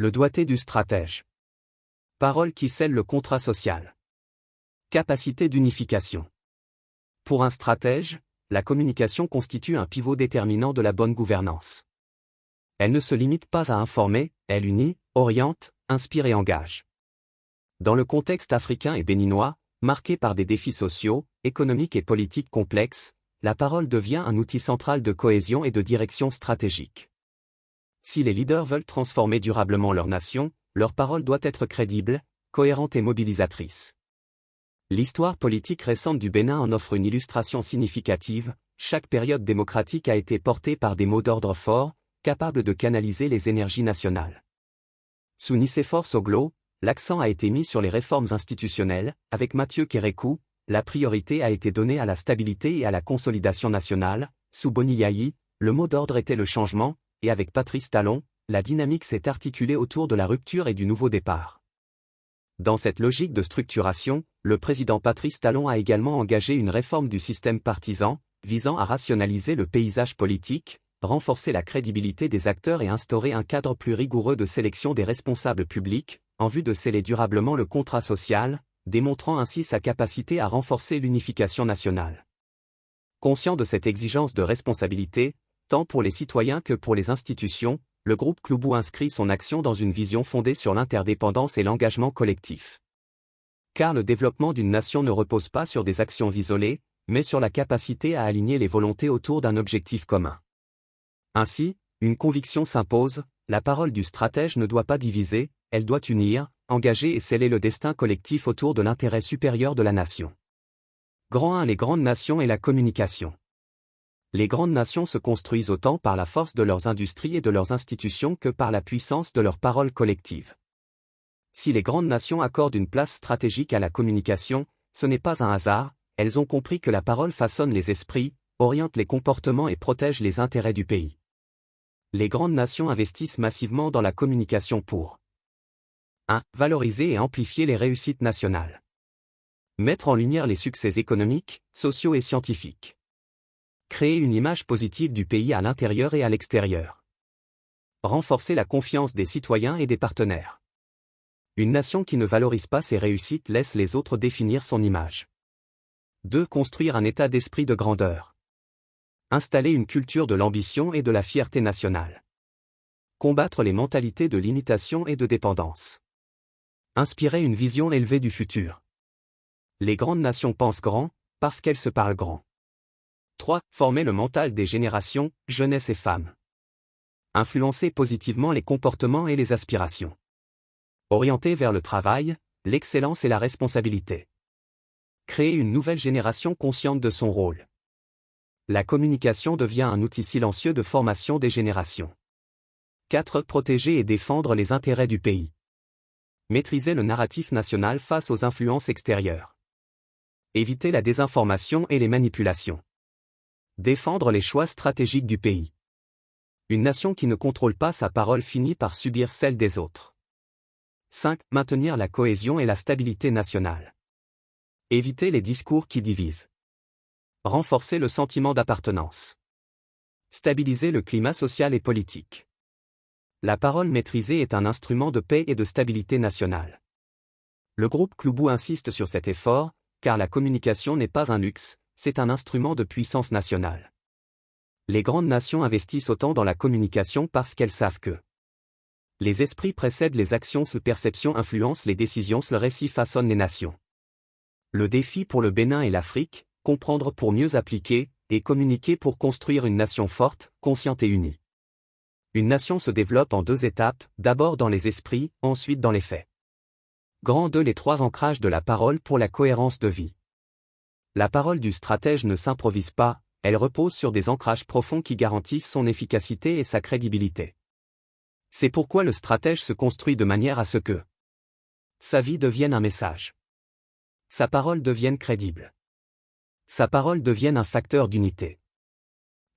Le doigté du stratège. Parole qui scelle le contrat social. Capacité d'unification. Pour un stratège, la communication constitue un pivot déterminant de la bonne gouvernance. Elle ne se limite pas à informer, elle unit, oriente, inspire et engage. Dans le contexte africain et béninois, marqué par des défis sociaux, économiques et politiques complexes, la parole devient un outil central de cohésion et de direction stratégique. Si les leaders veulent transformer durablement leur nation, leur parole doit être crédible, cohérente et mobilisatrice. L'histoire politique récente du Bénin en offre une illustration significative. Chaque période démocratique a été portée par des mots d'ordre forts, capables de canaliser les énergies nationales. Sous Nicéphore Soglo, l'accent a été mis sur les réformes institutionnelles. Avec Mathieu Kérékou, la priorité a été donnée à la stabilité et à la consolidation nationale. Sous Boni Yayi, le mot d'ordre était le changement, et avec Patrice Talon, la dynamique s'est articulée autour de la rupture et du nouveau départ. Dans cette logique de structuration, le président Patrice Talon a également engagé une réforme du système partisan, visant à rationaliser le paysage politique, renforcer la crédibilité des acteurs et instaurer un cadre plus rigoureux de sélection des responsables publics, en vue de sceller durablement le contrat social, démontrant ainsi sa capacité à renforcer l'unification nationale. Conscient de cette exigence de responsabilité, tant pour les citoyens que pour les institutions, le groupe Kloubou inscrit son action dans une vision fondée sur l'interdépendance et l'engagement collectif. Car le développement d'une nation ne repose pas sur des actions isolées, mais sur la capacité à aligner les volontés autour d'un objectif commun. Ainsi, une conviction s'impose, la parole du stratège ne doit pas diviser, elle doit unir, engager et sceller le destin collectif autour de l'intérêt supérieur de la nation. Grand 1. Les grandes nations et la communication. Les grandes nations se construisent autant par la force de leurs industries et de leurs institutions que par la puissance de leur parole collective. Si les grandes nations accordent une place stratégique à la communication, ce n'est pas un hasard, elles ont compris que la parole façonne les esprits, oriente les comportements et protège les intérêts du pays. Les grandes nations investissent massivement dans la communication pour 1. Valoriser et amplifier les réussites nationales. Mettre en lumière les succès économiques, sociaux et scientifiques. Créer une image positive du pays à l'intérieur et à l'extérieur. Renforcer la confiance des citoyens et des partenaires. Une nation qui ne valorise pas ses réussites laisse les autres définir son image. 2. Construire un état d'esprit de grandeur. Installer une culture de l'ambition et de la fierté nationale. Combattre les mentalités de limitation et de dépendance. Inspirer une vision élevée du futur. Les grandes nations pensent grand, parce qu'elles se parlent grand. 3. Former le mental des générations, jeunesse et femmes. Influencer positivement les comportements et les aspirations. Orienter vers le travail, l'excellence et la responsabilité. Créer une nouvelle génération consciente de son rôle. La communication devient un outil silencieux de formation des générations. 4. Protéger et défendre les intérêts du pays. Maîtriser le narratif national face aux influences extérieures. Éviter la désinformation et les manipulations. Défendre les choix stratégiques du pays. Une nation qui ne contrôle pas sa parole finit par subir celle des autres. 5. Maintenir la cohésion et la stabilité nationale. Éviter les discours qui divisent. Renforcer le sentiment d'appartenance. Stabiliser le climat social et politique. La parole maîtrisée est un instrument de paix et de stabilité nationale. Le groupe Kloubou insiste sur cet effort, car la communication n'est pas un luxe, c'est un instrument de puissance nationale. Les grandes nations investissent autant dans la communication parce qu'elles savent que les esprits précèdent les actions, la perception influence les décisions, le récit façonne les nations. Le défi pour le Bénin et l'Afrique, comprendre pour mieux appliquer, et communiquer pour construire une nation forte, consciente et unie. Une nation se développe en 2 étapes, d'abord dans les esprits, ensuite dans les faits. Grand 2. Les 3 ancrages de la parole pour la cohérence de vie. La parole du stratège ne s'improvise pas, elle repose sur des ancrages profonds qui garantissent son efficacité et sa crédibilité. C'est pourquoi le stratège se construit de manière à ce que sa vie devienne un message. Sa parole devienne crédible. Sa parole devienne un facteur d'unité.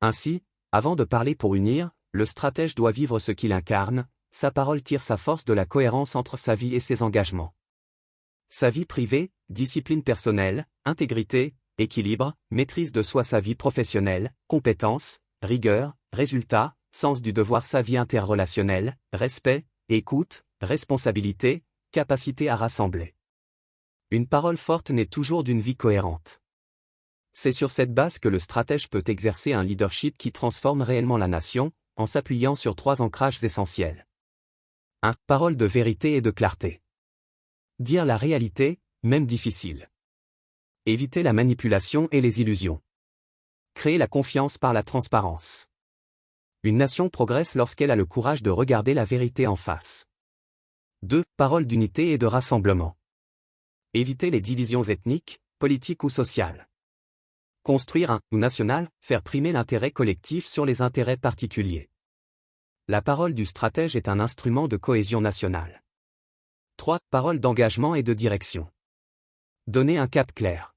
Ainsi, avant de parler pour unir, le stratège doit vivre ce qu'il incarne, sa parole tire sa force de la cohérence entre sa vie et ses engagements. Sa vie privée, discipline personnelle, intégrité, équilibre, maîtrise de soi, sa vie professionnelle, compétences, rigueur, résultats, sens du devoir, sa vie interrelationnelle, respect, écoute, responsabilité, capacité à rassembler. Une parole forte naît toujours d'une vie cohérente. C'est sur cette base que le stratège peut exercer un leadership qui transforme réellement la nation, en s'appuyant sur 3 ancrages essentiels. 1. Parole de vérité et de clarté. Dire la réalité, même difficile. Éviter la manipulation et les illusions. Créer la confiance par la transparence. Une nation progresse lorsqu'elle a le courage de regarder la vérité en face. 2. Parole d'unité et de rassemblement. Éviter les divisions ethniques, politiques ou sociales. Construire un « nous » national, faire primer l'intérêt collectif sur les intérêts particuliers. La parole du stratège est un instrument de cohésion nationale. 3. Parole d'engagement et de direction. Donner un cap clair.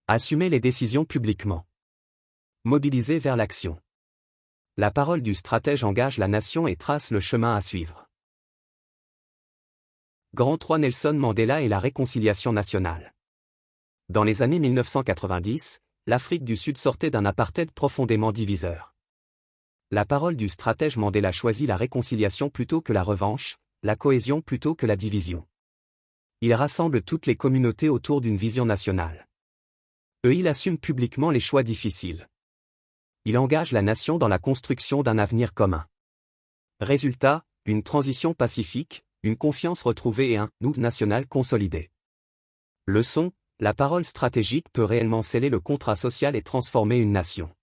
Assumer les décisions publiquement. Mobiliser vers l'action. La parole du stratège engage la nation et trace le chemin à suivre. Grand 3. Nelson Mandela et la réconciliation nationale. Dans les années 1990, l'Afrique du Sud sortait d'un apartheid profondément diviseur. La parole du stratège Mandela choisit la réconciliation plutôt que la revanche, la cohésion plutôt que la division. Il rassemble toutes les communautés autour d'une vision nationale. Il assume publiquement les choix difficiles. Il engage la nation dans la construction d'un avenir commun. Résultat, une transition pacifique, une confiance retrouvée et un « nous » national consolidé. Leçon, la parole stratégique peut réellement sceller le contrat social et transformer une nation.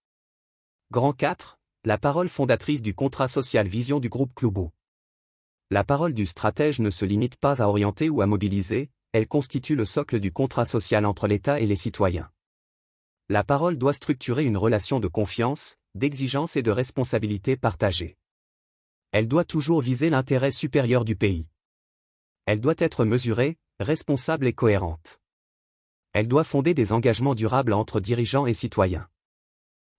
Grand 4, la parole fondatrice du contrat social vision du groupe Clubu. La parole du stratège ne se limite pas à orienter ou à mobiliser, elle constitue le socle du contrat social entre l'État et les citoyens. La parole doit structurer une relation de confiance, d'exigence et de responsabilité partagée. Elle doit toujours viser l'intérêt supérieur du pays. Elle doit être mesurée, responsable et cohérente. Elle doit fonder des engagements durables entre dirigeants et citoyens.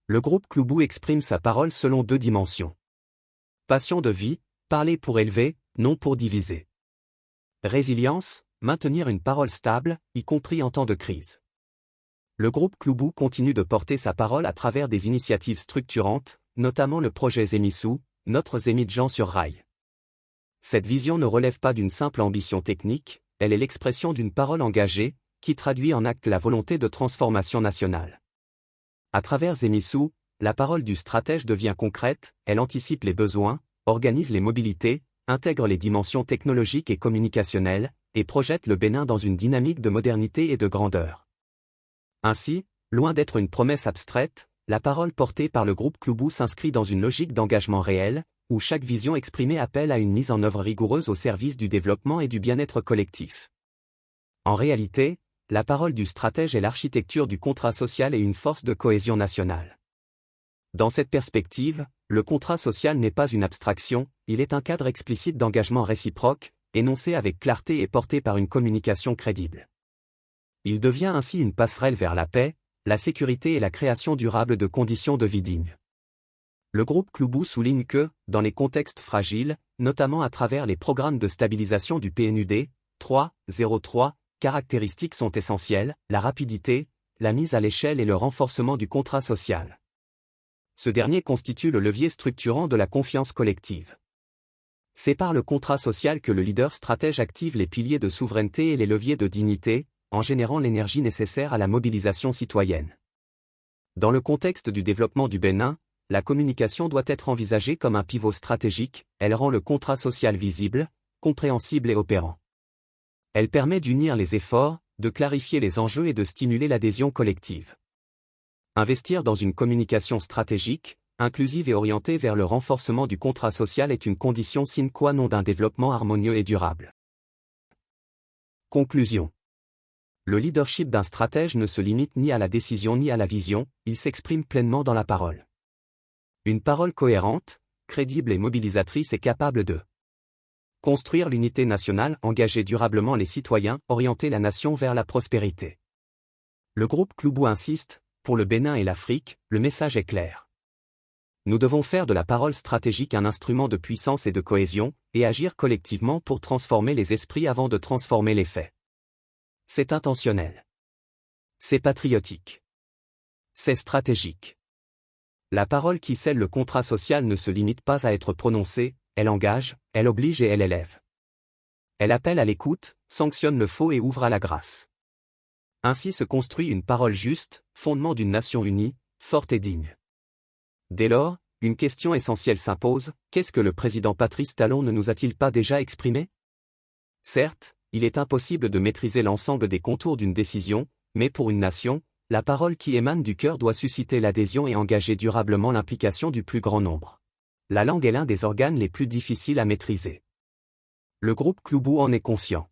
Le groupe Clubu exprime sa parole selon 2 dimensions. Passion de vie, parler pour élever, non pour diviser. Résilience, maintenir une parole stable, y compris en temps de crise. Le groupe Clubu continue de porter sa parole à travers des initiatives structurantes, notamment le projet Zémissou, notre Zémidjan sur rail. Cette vision ne relève pas d'une simple ambition technique, elle est l'expression d'une parole engagée, qui traduit en acte la volonté de transformation nationale. À travers Zémissou, la parole du stratège devient concrète, elle anticipe les besoins, organise les mobilités, intègre les dimensions technologiques et communicationnelles, et projette le Bénin dans une dynamique de modernité et de grandeur. Ainsi, loin d'être une promesse abstraite, la parole portée par le groupe Clubu s'inscrit dans une logique d'engagement réel, où chaque vision exprimée appelle à une mise en œuvre rigoureuse au service du développement et du bien-être collectif. En réalité, la parole du stratège est l'architecture du contrat social et une force de cohésion nationale. Dans cette perspective, le contrat social n'est pas une abstraction, il est un cadre explicite d'engagement réciproque, énoncé avec clarté et porté par une communication crédible. Il devient ainsi une passerelle vers la paix, la sécurité et la création durable de conditions de vie dignes. Le groupe Clubu souligne que, dans les contextes fragiles, notamment à travers les programmes de stabilisation du PNUD, 3.03, caractéristiques sont essentielles, la rapidité, la mise à l'échelle et le renforcement du contrat social. Ce dernier constitue le levier structurant de la confiance collective. C'est par le contrat social que le leader stratège active les piliers de souveraineté et les leviers de dignité, en générant l'énergie nécessaire à la mobilisation citoyenne. Dans le contexte du développement du Bénin, la communication doit être envisagée comme un pivot stratégique, elle rend le contrat social visible, compréhensible et opérant. Elle permet d'unir les efforts, de clarifier les enjeux et de stimuler l'adhésion collective. Investir dans une communication stratégique, inclusive et orientée vers le renforcement du contrat social est une condition sine qua non d'un développement harmonieux et durable. Conclusion. Le leadership d'un stratège ne se limite ni à la décision ni à la vision, il s'exprime pleinement dans la parole. Une parole cohérente, crédible et mobilisatrice est capable de construire l'unité nationale, engager durablement les citoyens, orienter la nation vers la prospérité. Le groupe Clubu insiste, pour le Bénin et l'Afrique, le message est clair. Nous devons faire de la parole stratégique un instrument de puissance et de cohésion, et agir collectivement pour transformer les esprits avant de transformer les faits. C'est intentionnel. C'est patriotique. C'est stratégique. La parole qui scelle le contrat social ne se limite pas à être prononcée, elle engage, elle oblige et elle élève. Elle appelle à l'écoute, sanctionne le faux et ouvre à la grâce. Ainsi se construit une parole juste, fondement d'une nation unie, forte et digne. Dès lors, une question essentielle s'impose, qu'est-ce que le président Patrice Talon ne nous a-t-il pas déjà exprimé? Certes, il est impossible de maîtriser l'ensemble des contours d'une décision, mais pour une nation, la parole qui émane du cœur doit susciter l'adhésion et engager durablement l'implication du plus grand nombre. La langue est l'un des organes les plus difficiles à maîtriser. Le groupe Cloubou en est conscient.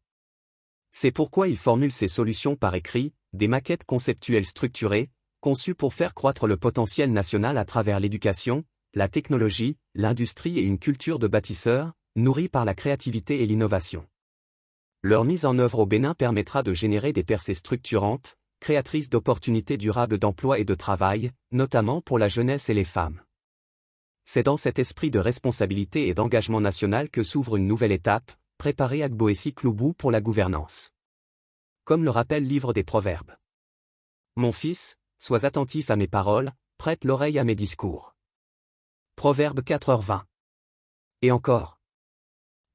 C'est pourquoi il formule ses solutions par écrit, des maquettes conceptuelles structurées, conçues pour faire croître le potentiel national à travers l'éducation, la technologie, l'industrie et une culture de bâtisseurs, nourrie par la créativité et l'innovation. Leur mise en œuvre au Bénin permettra de générer des percées structurantes, créatrices d'opportunités durables d'emploi et de travail, notamment pour la jeunesse et les femmes. C'est dans cet esprit de responsabilité et d'engagement national que s'ouvre une nouvelle étape, préparer Agboessi Cloubou pour la gouvernance. Comme le rappelle le livre des Proverbes. Mon fils, sois attentif à mes paroles, prête l'oreille à mes discours. Proverbe 4h20. Et encore.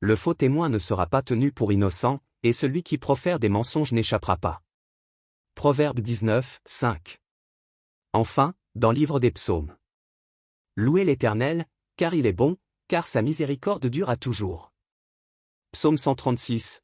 Le faux témoin ne sera pas tenu pour innocent, et celui qui profère des mensonges n'échappera pas. Proverbe 19, 5. Enfin, dans le livre des Psaumes. Louez l'Éternel, car il est bon, car sa miséricorde dure à toujours. Psaume 136,